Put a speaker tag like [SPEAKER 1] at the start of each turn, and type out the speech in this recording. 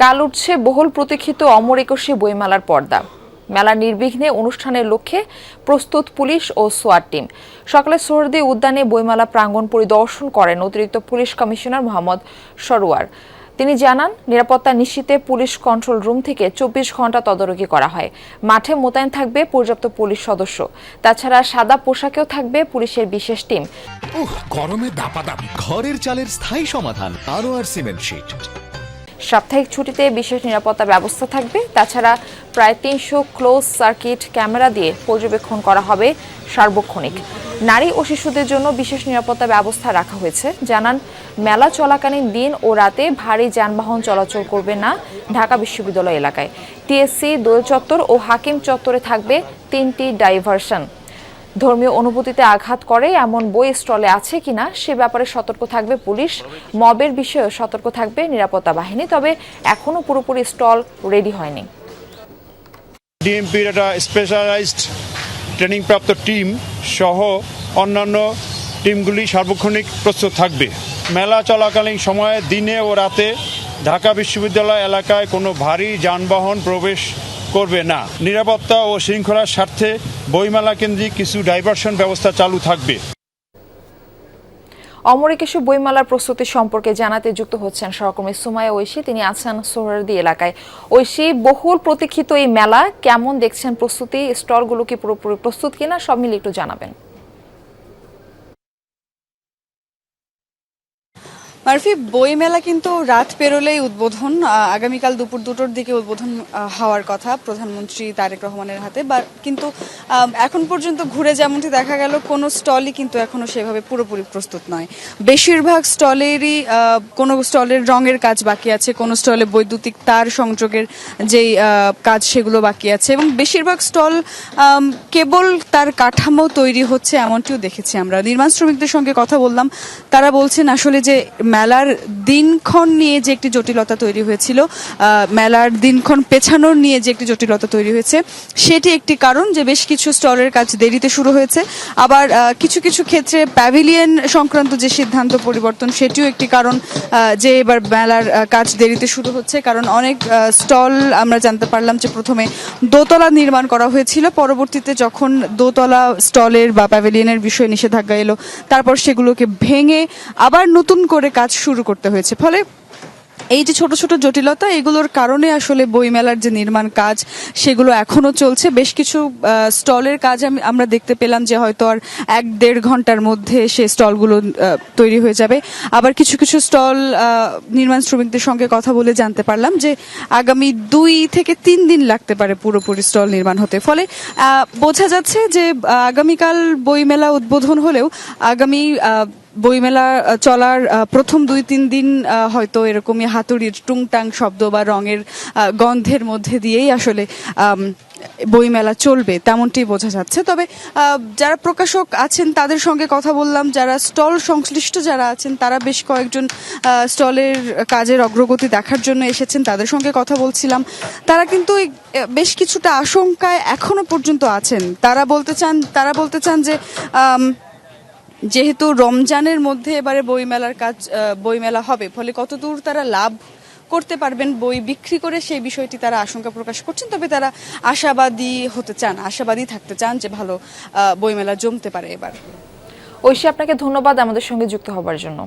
[SPEAKER 1] কাল উঠছে বহুল প্রতীক্ষিত অমর একুশে বইমেলার পর্দা। মেলা নির্বিঘ্নে অনুষ্ঠানের লক্ষ্যে প্রস্তুত পুলিশ ও সোয়াট টিম। সকালে সোহরাওয়ার্দী উদ্যানে বইমেলা প্রাঙ্গণ পরিদর্শন করেন অতিরিক্ত পুলিশ কমিশনার মোহাম্মদ সরোয়ার। তিনি জানান, নিরাপত্তা নিশ্চিতে পুলিশ কন্ট্রোল রুম থেকে 24 ঘন্টা তদারকি করা হয়। মাঠে মোতায়েন থাকবে পর্যাপ্ত পুলিশ সদস্য। তাছাড়া সাদা পোশাকেও থাকবে পুলিশের বিশেষ টিম।
[SPEAKER 2] গরমে দাপাদাপি, ঘরের চালের স্থায়ী সমাধান আনোয়ার সিমেন্ট শীট।
[SPEAKER 1] সাপ্তাহিক ছুটিতে বিশেষ নিরাপত্তা ব্যবস্থা থাকবে। তাছাড়া প্রায় 300 ক্লোজ সার্কিট ক্যামেরা দিয়ে পর্যবেক্ষণ করা হবে সার্বক্ষণিক। নারী ও শিশুদের জন্য বিশেষ নিরাপত্তা ব্যবস্থা রাখা হয়েছে। জানান, মেলা চলাকালীন দিন ও রাতে ভারী যানবাহন চলাচল করবে না ঢাকা বিশ্ববিদ্যালয় এলাকায়। টিএসসি, দোয়েল চত্বর ও হাকিম চত্বরে থাকবে 3টি ডাইভারশন। ধর্মীয় অনুভূতিতে আঘাত করে এমন বই স্টলে আছে কিনা সে ব্যাপারে সতর্ক থাকবে পুলিশ। মবের বিষয়েও সতর্ক থাকবে নিরাপত্তা বাহিনী। তবে এখনো পুরোপুরি স্টল রেডি হয়নি।
[SPEAKER 3] ডিএমপির একটা স্পেশালাইজড ট্রেনিং প্রাপ্ত টিম সহ অন্যান্য টিমগুলি সার্বক্ষণিক প্রস্তুত থাকবে। মেলা চলাকালীন সময়ে দিনে ও রাতে ঢাকা বিশ্ববিদ্যালয় এলাকায় কোনো ভারী যানবাহন প্রবেশ করবে না। নিরাপত্তা ও শৃঙ্খলার স্বার্থে বইমেলা কেন্দ্রিক কিছু ডাইভারশন ব্যবস্থা চালু থাকবে।
[SPEAKER 1] অমর একুশে বইমেলার প্রস্তুতি সম্পর্কে জানাতে যুক্ত হচ্ছেন সহকর্মী সুমাইয়া ঐশী। তিনি আছেন সোহরাওয়ার্দী এলাকায়। ঐশী, বহুল প্রতীক্ষিত এই মেলা কেমন দেখছেন প্রস্তুতি? স্টলগুলো কি পুরোপুরি প্রস্তুত কিনা সব মিলিয়ে একটু জানাবেন।
[SPEAKER 4] মারফি, বইমেলা কিন্তু রাত পেরোলেই উদ্বোধন। আগামীকাল দুপুর 2টোর দিকে উদ্বোধন হওয়ার কথা প্রধানমন্ত্রী তারেক রহমানের হাতে। কিন্তু এখন পর্যন্ত ঘুরে যেমনটি দেখা গেল, কোনো স্টলই কিন্তু এখনো সেভাবে পুরোপুরি প্রস্তুত নয়। বেশিরভাগ স্টলেরই কোনো স্টলের রঙের কাজ বাকি আছে, কোনো স্টলে বৈদ্যুতিক তার সংযোগের যেই কাজ সেগুলো বাকি আছে, এবং বেশিরভাগ স্টল কেবল তার কাঠামো তৈরি হচ্ছে এমনটিও দেখেছি আমরা। নির্মাণ শ্রমিকদের সঙ্গে কথা বললাম, তারা বলছেন আসলে যে মেলার দিনক্ষণ নিয়ে যে একটি জটিলতা তৈরি হয়েছিল, মেলার দিনক্ষণ পেছানোর নিয়ে যে একটি জটিলতা তৈরি হয়েছে, সেটি একটি কারণ যে বেশ কিছু স্টলের কাজ দেরিতে শুরু হয়েছে। আবার কিছু কিছু ক্ষেত্রে প্যাভিলিয়ন সংক্রান্ত যে সিদ্ধান্ত পরিবর্তন, সেটিও একটি কারণ যে এবার মেলার কাজ দেরিতে শুরু হচ্ছে। কারণ অনেক স্টল আমরা জানতে পারলাম যে প্রথমে দোতলা নির্মাণ করা হয়েছিল, পরবর্তীতে যখন দোতলা স্টলের বা প্যাভিলিয়নের বিষয়ে নিষেধাজ্ঞা এলো, তারপর সেগুলোকে ভেঙে আবার নতুন করে কাজ শুরু করতে হয়েছে। ফলে এই যে ছোট ছোট জটিলতা, এগুলোর কারণে আসলে বইমেলার যে নির্মাণ কাজ সেগুলো এখনো চলছে। বেশ কিছু স্টলের কাজ আমরা দেখতে পেলাম যে হয়তো আর 1-1.5 ঘন্টার মধ্যে সে স্টলগুলো তৈরি হয়ে যাবে। আবার কিছু কিছু স্টল নির্মাণ শ্রমিকদের সঙ্গে কথা বলে জানতে পারলাম যে আগামী 2 থেকে 3 দিন লাগতে পারে পুরোপুরি স্টল নির্মাণ হতে। ফলে বোঝা যাচ্ছে যে আগামীকাল বইমেলা উদ্বোধন হলেও আগামী বইমেলা চলার প্রথম 2-3 দিন হয়তো এরকমই হাতুড়ির টুংটাং শব্দ বা রঙের গন্ধের মধ্যে দিয়েই আসলে বইমেলা চলবে, তেমনটি বোঝা যাচ্ছে। তবে যারা প্রকাশক আছেন তাদের সঙ্গে কথা বললাম, যারা স্টল সংশ্লিষ্ট যারা আছেন তারা বেশ কয়েকজন স্টলের কাজের অগ্রগতি দেখার জন্য এসেছেন, তাদের সঙ্গে কথা বলছিলাম। তারা কিন্তু বেশ কিছুটা আশঙ্কায় এখনো পর্যন্ত আছেন। তারা বলতে চান যে যেহেতু রমজানের মধ্যে এবারে বইমেলা হবে, ফলে কতদূর তারা লাভ করতে পারবেন বই বিক্রি করে, সেই বিষয়টি তারা আশঙ্কা প্রকাশ করছেন। তবে তারা আশাবাদী থাকতে চান যে ভালো বইমেলা জমতে পারে এবার।
[SPEAKER 1] ঐশী, আপনাকে ধন্যবাদ আমাদের সঙ্গে যুক্ত হবার জন্য।